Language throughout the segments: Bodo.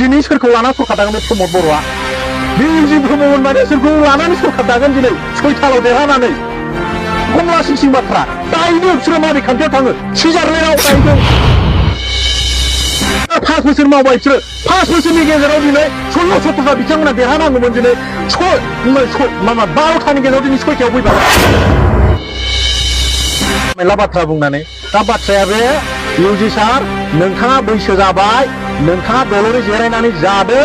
दिनै सोरखौ लाना सरकार दागोन बे प्रमद बर'आ बे इउजि ब्रह्ममोन माने सोरखौ लानानै सरकार दागोन दिनै सयथालाव देरहानानै कमला सिं बाथ्रा दायनो बिसोरो माबे खान्थियाव थाङो सुइजारलेण्डआव दायदों 5 बोसोर मावबाय बिसोरो 5 बोसोरनि गेजेराव दिनै 16-17ता बिथांमोना देरहानांगौमोन दिनै माबा 12तानि गेजेराव दिनै 6थायाव फैबाय मेला बाथ्रा बुंनानै दा बाथ्राया बे इउजि सार नोंथाङा बैसो जाबाय नोंथाङा दलरै जिरायनानै जादो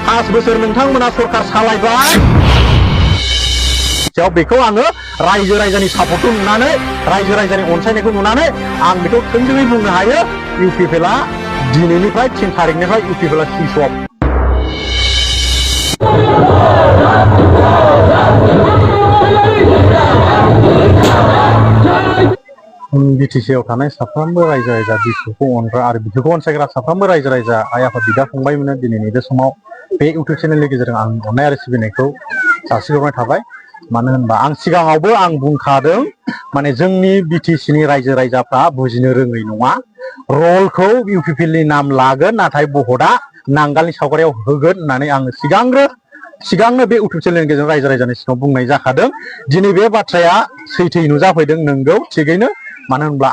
5 बोसोर नोंथांमोना सरकार सालायबाय बेखौ आङो रायजो राजानि सापर्टखौ नुनानै रायजो राजानि अनसायनायखौ नुनानै आं बेखौ थोंजोङै बुंनो हायो इउपिपिएलआ दिनैनिफ्राय 3 तारिखनिफ्राय इउपिपिएलआ सुइच अफ बिटिसिआव थानाय साफ्रोमबो रायजो राजा बिटिसिखौ अनग्रा आरो बिटिसिखौ अनसायग्रा साफ्रोमबो रायजो राजा आइ आफा बिदा फंबायमोन दिनैनि बे समाव बे इउटिउब चेनेलनि गेजेरजों आं अननाय आरो सिबिनायखौ जासिहरनाय थाबाय मानो होनबा आं सिगाङावबो आं बुंखादों माने जोंनि बिटिसिनि रायजो राजाफ्रा बुजिनो रोङै नङा रलखौ इउपिपिएलनि नाम लागोन नाथाय भटआ नांगालनि सावगारियाव होगोन होननानै आङो सिगांनो बे इउटिउब चेनेलनि गेजेरजों रायजो राजानि सिगाङाव बुंनाय जाखादों दिनै बे बाथ्राया सैथोयै नुजाफैदों नंगौ थिगैनो मानो होनब्ला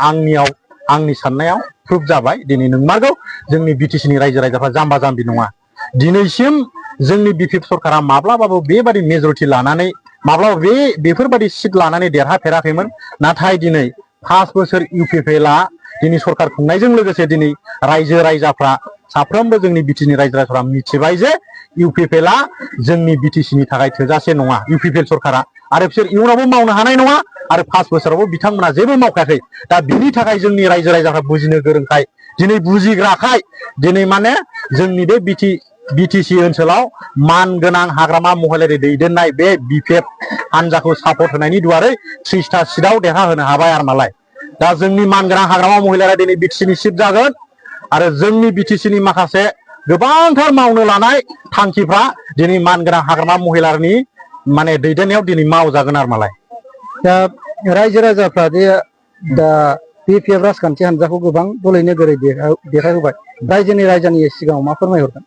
आंनि साननायाव प्रुफ जाबाय दिनै नंमारगौ जोंनि बिटिसिनि रायजो राजाफ्रा जाम्बा जाम्बि नङा दिनैसिम जोंनि बिपिएफ सरकारा माब्लाबाबो बेबादि मेजरिटि लानानै माब्लाबा बेफोरबादि सिट लानानै देरहाफेराखैमोन नाथाय दिनै 5 बोसोर इउपिपिएलआ दिनै सरकार खुंनायजों लोगोसे दिनै रायजो राजाफ्रा साफ्रोमबो जोंनि बिटिसिनि रायजो राजाफ्रा मिथिबाय जे इउपिपिएलआ जोंनि बिटिसिनि थाखाय थोजासे नङा इउपिपिएल सरकारा आरो बिसोर इयुनावबो मावनो हानाय नङा आरो 5 बोसोरावबो बिथांमोना जेबो मावखायाखै दा बिनि थाखाय जोंनि रायजो राजाफ्रा बुजिनो गोरोंखाय दिनै बुजिग्राखाय दिनै माने जोंनि बे बिटिसि ओनसोलाव मानगोनां हाग्रामा महिलारि दैदेननाय बे बिपिएफ हान्जाखौ सापर्ट होनायनि दुवारै 30ता सिटआव देरहाहोनो हाबाय आरो मालाय दा जोंनि मानगोनां हाग्रामा महिलारिया दिनै बिटिसिनि सिट जागोन आरो जोंनि बिटिसिनि माखासे गोबांथार मावनो लानाय थांखिफ्रा दिनै मानगोनां हाग्रामा महिलारिनि माने दैदेननायाव दिनै मावजागोन आरो मालाय दा रायजो राजाफ्रा जे दा बिपिएफ राजखान्थि हान्जाखौ गोबां गलै नोगोरै देखायहोबाय रायजोनि सिगाङाव मा फोरमायहरगोन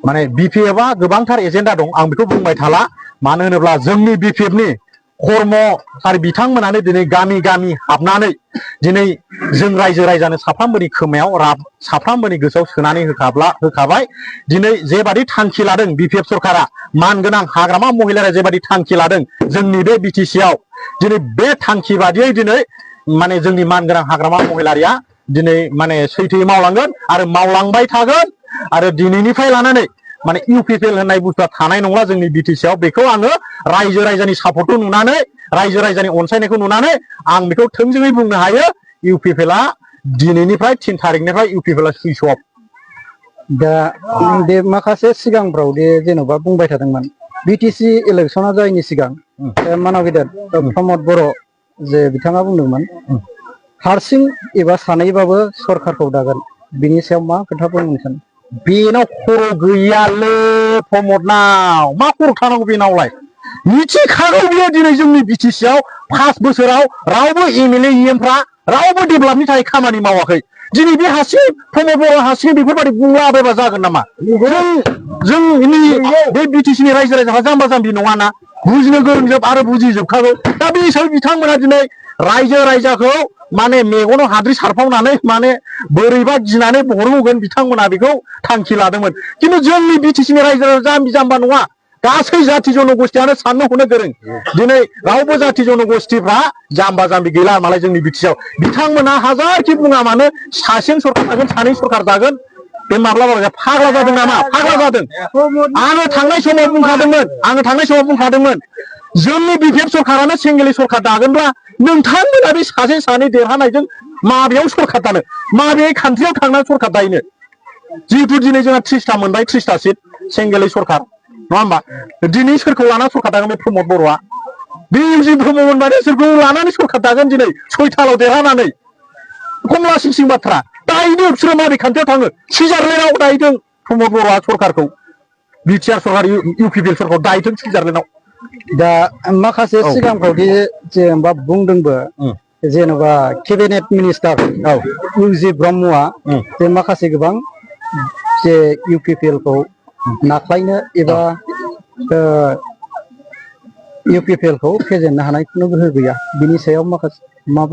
माने बिपिएफआ गोबांथार एजेन्डा दं आं बेखौ बुंबाय थाला मानो होनोब्ला जोंनि बिपिएफनि कर्मचारी बिथांमोनानो दिनै गामि गामि हाबनानै दिनै जों रायजो राजानो साफ्रोमबोनि खोमायाव साफ्रोमबोनि गोसोआव सोनानै होखाबाय दिनै जेबादि थांखि लादों बिपिएफ सरकारा मानगोनां हाग्रामा महिलाया जेबादि थांखि लादों जोंनि बे बिटिसिआव दिनै बे थांखि बादियै दिनै माने जोंनि मानगोनां हाग्रामा महिलारिया दिनै माने सैथोयै मावलांगोन आरो मावलांबाय थागोन आरो दिनैनिफ्राय लानानै माने इउपिपिएल होननाय बुस्थुआ थानाय नंला जोंनि बिटिसिआव बेखौ आङो रायजो राजानि सापर्टखौ नुनानै रायजो राजानि अनसायनायखौ नुनानै आं बेखौ थोंजोङै बुंनो हायो इउपिपिएलआ दिनैनिफ्राय 3 तारिखनिफ्राय इउपिपिएलआ सुइच अफ दा बे माखासे सिगांफ्राव दे जेन'बा बुंबाय थादोंमोन बिटिसि इलेक्सना जायैनि सिगां मानाव गेदेर प्रमद बर' जे बिथाङा बुंदोंमोन हारसिं एबा सानैबाबो सरकारखौ दागोन बिनि सायाव मा खोथा बुंनो सानो बेनाव खर' गैयालै प्रमदनाव मा खर' थानांगौ बेनावलाय मिथिखागौ बियो दिनै जोंनि बिटिसिआव 5 बोसोराव रावबो एमएलए इएमफ्रा रावबो डेभेलपनि थाखाय खामानि मावाखै दिनै बे हारसिं प्रमद बर' हारसिं बेफोरबायदि बुंलाबायबा जागोन नामा जोंनि बे बिटिसिनि रायजो राजाफ्रा जाम्बा जाम्बि नङाना बुजिनो गोरोंजोब आरो बुजिजोबखागौ दा बे हिसाबै बिथांमोना दिनै रायजो राजाखौ माने मेगनाव हाद्रि सारफावनानै माने बोरैबा गिनानै हरहोगोन बिथांमोना बेखौ थांखि लादोंमोन खिन्थु जोंनि बिटिसिनि रायजो राजा जाम्बि जाम्बा नङा गासै जाथि जनगोष्ठीयानो साननो हनो गोरों दिनै रावबो जाथि जनगोष्ठीफ्रा जाम्बा जाम्बि गैला मालाय जोंनि बिटिसिआव बिथांमोना हाजारखि बुङा मानो सासेन सरकार दागोन सानै सरकार दागोन बे माब्लाबा फाग्ला जादों नामा फाग्ला जादों आङो थांनाय समाव बुंखादोंमोन जोंनि बिपिएफ सरकारानो सिंगेलि सरकार दागोनब्ला नोंथांमोना बे सासे सानै देरहानायजों माबेयाव सरकार दानो माबे खान्थियाव थांनानै सरकार दायनो जिहेतु दिनै जोंहा 30ता मोनबाय 30ता सिट सिंगेलि सरकार नङा होमबा दिनै सोरखौ लाना सरकार दागोन बे प्रमद बर'आ बे इउजि ब्रह्ममोन माने सोरखौ लानानै सरकार दागोन दिनै 6थालाव देरहानानै कमला सिं बाथ्रा दायनो बिसोरो माबे खान्थियाव थाङो सुइजारलेण्डआव दायदों प्रमद बर'आ सरकारखौ बिटिआर सरकार इउपिपिएल सरकार दायदों सुइजारलेण्डआव दा माखासे सिगांफ्रावदि जेनेबा बुंदोंबो जेनेबा केबिनेट मिनिस्टार इउजि ब्रह्मआ जे माखासे गोबां जे UPPL खौ नाख्लायनो एबा UPPL खौ फेजेननो हानाय खुनु गोहो गैया बिनि सायाव माखासे मा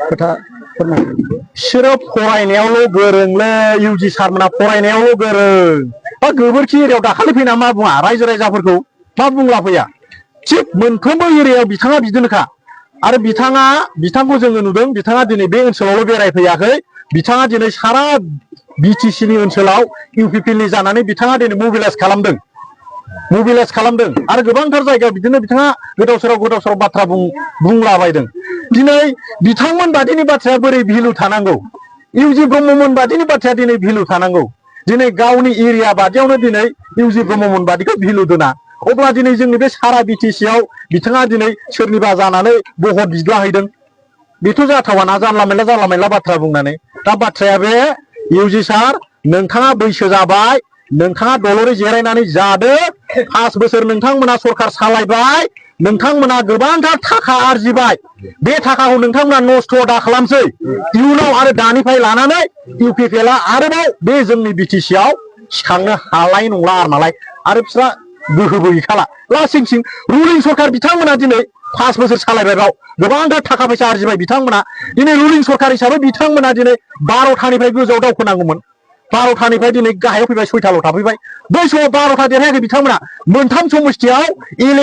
खोथा फोरमायनो बिसोरो फरायनायावल' गोरोंलै इउजि सारमोना फरायनायावल' गोरों बा गोबोरखि एरियायाव दाखालि फैना मा बुङा रायजो राजाफोरखौ मा बुंला फैया थिग मोनफ्रोमबो एरियायाव बिथाङा बिदिनोखा आरो बिथांखौ जोङो नुदों बिथाङा दिनै बे ओनसोलावल' बेरायफैयाखै बिथाङा दिनै सारा BTC नि ओनसोलाव UPPL नि जानानै बिथाङा दिनै मबिलाइज खालामदों आरो गोबांथार जायगायाव बिदिनो बिथाङा गोदाव सोराव बाथ्रा बुंलाबायदों दिनै बिथांमोन बादिनि बाथ्राया बोरै भेलु थानांगौ इउजि ब्रह्ममोन बादिनि बाथ्राया दिनै भेलु थानांगौ दिनै गावनि एरिया बादियावनो दिनै इउजि ब्रह्ममोन बादिखौ भेलु दोना अब्ला दिनै जोंनि बे सारा BTC आव बिथाङा दिनै सोरनिबा जानानै बहद बिद्लाहैदों बेथ' जाथावाना जानला मेनला बाथ्रा बुंनानै दा बाथ्राया बे इउजि सार नोंथाङा बैसो जाबाय नोंथाङा दलरै जिरायनानै जादो 5 बोसोर नोंथांमोना सरखार सालायबाय नोंथांमोना गोबांथार थाखा आरजिबाय बे थाखाखौ नोंथांमोना नस्थ' दा खालामसै इयुनाव आरो दानिफ्राय लानानै UPPL आ आरोबाव बे जोंनि BTC आव सिखांनो हालाय नंला आरोमालाय आरो बिस्रा गोहोबो गैखाला लासिंसिं रुलिं सरखार बिथांमोना दिनै 5 बोसोर सालायबाय बाव गोबांथार थाखा फैसा आरजिबाय बिथांमोना दिनै रुलिं सरखार हिसाबै बिथांमोना दिनै 12थानिफ्राय गोजौआव दावखोनांगौमोन 12थानिफ्राय दिनै गाहायाव फैबाय 6थाल' थाफैबाय बै समाव 12था देरहायाखै बिथांमोना मोनथाम समस्थियाव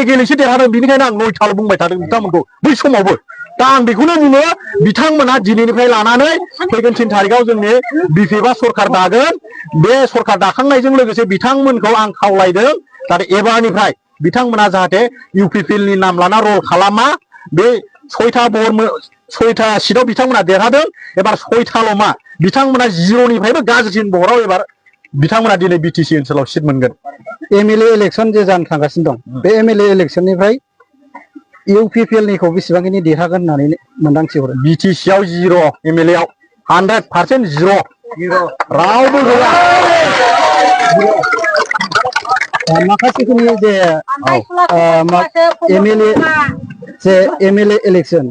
गेलेसो देरहादों बेनिखायनो आं 9थाल' बुंबाय थादों बिथांमोनखौ बै समावबो दा आं बेखौनो बुङो बिथांमोना दिनैनिफ्राय लानानै फैगोन 3 थारिखआव जोंनि BPF सरखार दागोन बे सरखार दाखांनायजों लोगोसे बिथांमोनखौ आं खावलायदों जाहाथे एबारनिफ्राय बिथांमोना जाहाथे UPPL नि नाम लाना रल खालामा बे 6था सिटआव बिथांमोना देरहादों एबार 6थाल' मा बिथांमोना 0निफ्रायबो गाज्रिसिन बहराव एबार बिथांमोना दिनै BTC ओनसोलाव सिट मोनगोन MLA इलेक्सन जे जानो थांगासिनो दं बे MLA इलेक्सननिफ्राय UPPL निखौ बेसेबांखिनि देरहागोन होननानै मोनदांथि हरो BTC आव 0 MLA आव 100% 0 रावबो गैया माखासेखिनि जे MLA इलेक्सन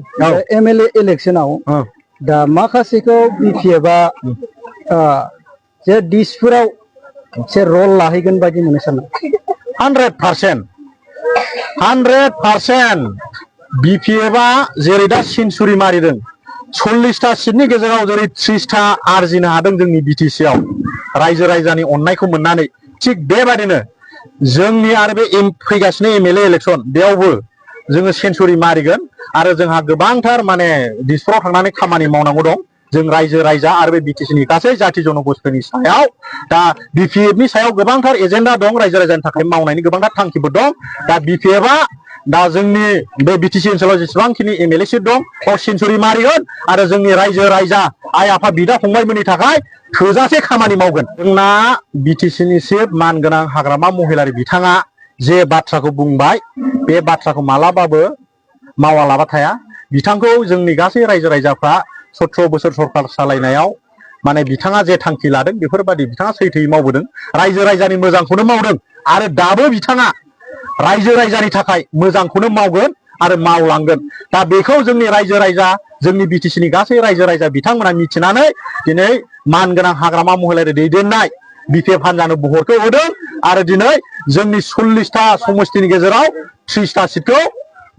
MLA इलेक्सनाव दा माखासेखौ BPF आ जे डिसफोराव से रल लाहैगोन बायदि मोनो सानो 100% BPF आ जेरै दा सेन्सुरि मारिदों 40टा सिटनि गेजेराव जेरै 30टा आरजिनो हादों जोंनि BTC आव रायजो राजानि अननायखौ मोननानै थिग बेबादिनो जोंनि आरो बे फैगासिनो MLA इलेक्सन बेयावबो जोङो सेन्सुरि मारिगोन आरो जोंहा गोबांथार माने डिसफोराव थांनानै खामानि मावनांगौ दं जों रायजो राजा आरो बे BTC नि गासै जाथि जनगोष्ठीनि सायाव दा BPF नि सायाव गोबांथार एजेन्डा दं रायजो राजानि थाखाय मावनायनि गोबांथार थांखिफोर दं दा BPF आ दा जोंनि बे BTC ओनसोलाव जेसेबांखिनि MLA सिट दं बाव सेन्सुरि मारिगोन आरो जोंनि रायजो राजा आइ आफा बिदा फंबायमोननि थाखाय थोजासे खामानि मावगोन जोंना BTC नि चिफ मानगोनां हाग्रामा महिलारि बिथाङा जे बाथ्राखौ बुंबाय बे बाथ्राखौ मालाबाबो मावालाबा थाया बिथांखौ जोंनि गासै रायजो राजाफ्रा 17 बोसोर सरखार सालायनायाव माने बिथाङा जे थांखि लादों बेफोरबादि बिथाङा सैथोयै मावबोदों रायजो राजानि मोजांखौनो मावदों आरो दाबो बिथाङा रायजो राजानि थाखाय मोजांखौनो मावगोन आरो मावलांगोन दा बेखौ जोंनि रायजो राजा जोंनि BTC नि गासै रायजो राजा बिथांमोना मिथिनानै दिनै मानगोनां हाग्रामा महिलारि दैदेननाय BPF हान्जानो बहरखौ होदों आरो दिनै जोंनि 40टा समस्थिनि गेजेराव 30टा सिटखौ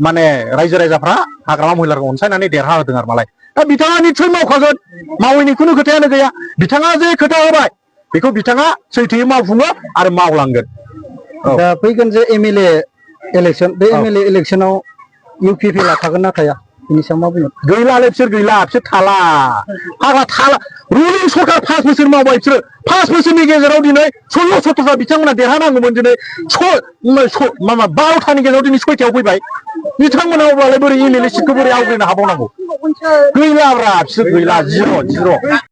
माने रायजो राजाफ्रा हाग्रामा महिलाखौ अनसायनानै देरहा होदों आरो मालाय दा बिथाङा निश्चय मावखागोन मावैनि खुनु खोथायानो गैया बिथाङा जे खोथा होबाय बेखौ बिथाङा सैथोयै मावफुङो आरो मावलांगोन दा फैगोन जे MLA इलेक्सन बे MLA इलेक्सनाव UPPL आ थागोन ना थाया बिनि सायाव मा बुङो गैलालै बिसोर थाला रुलिं सरखार 5 बोसोर मावबाय बिसोरो 5 बोसोरनि गेजेराव दिनै 16-17टा बिथांमोना देरहानांगौमोन दिनै 12थानि गेजेराव दिनै 6थायाव फैबाय बिथांमोना अब्लालाय बोरै MLA सिटखौ बोरै आवग्रिनो हाबावनांगौ गैलाब्रा बिसोर गैला 0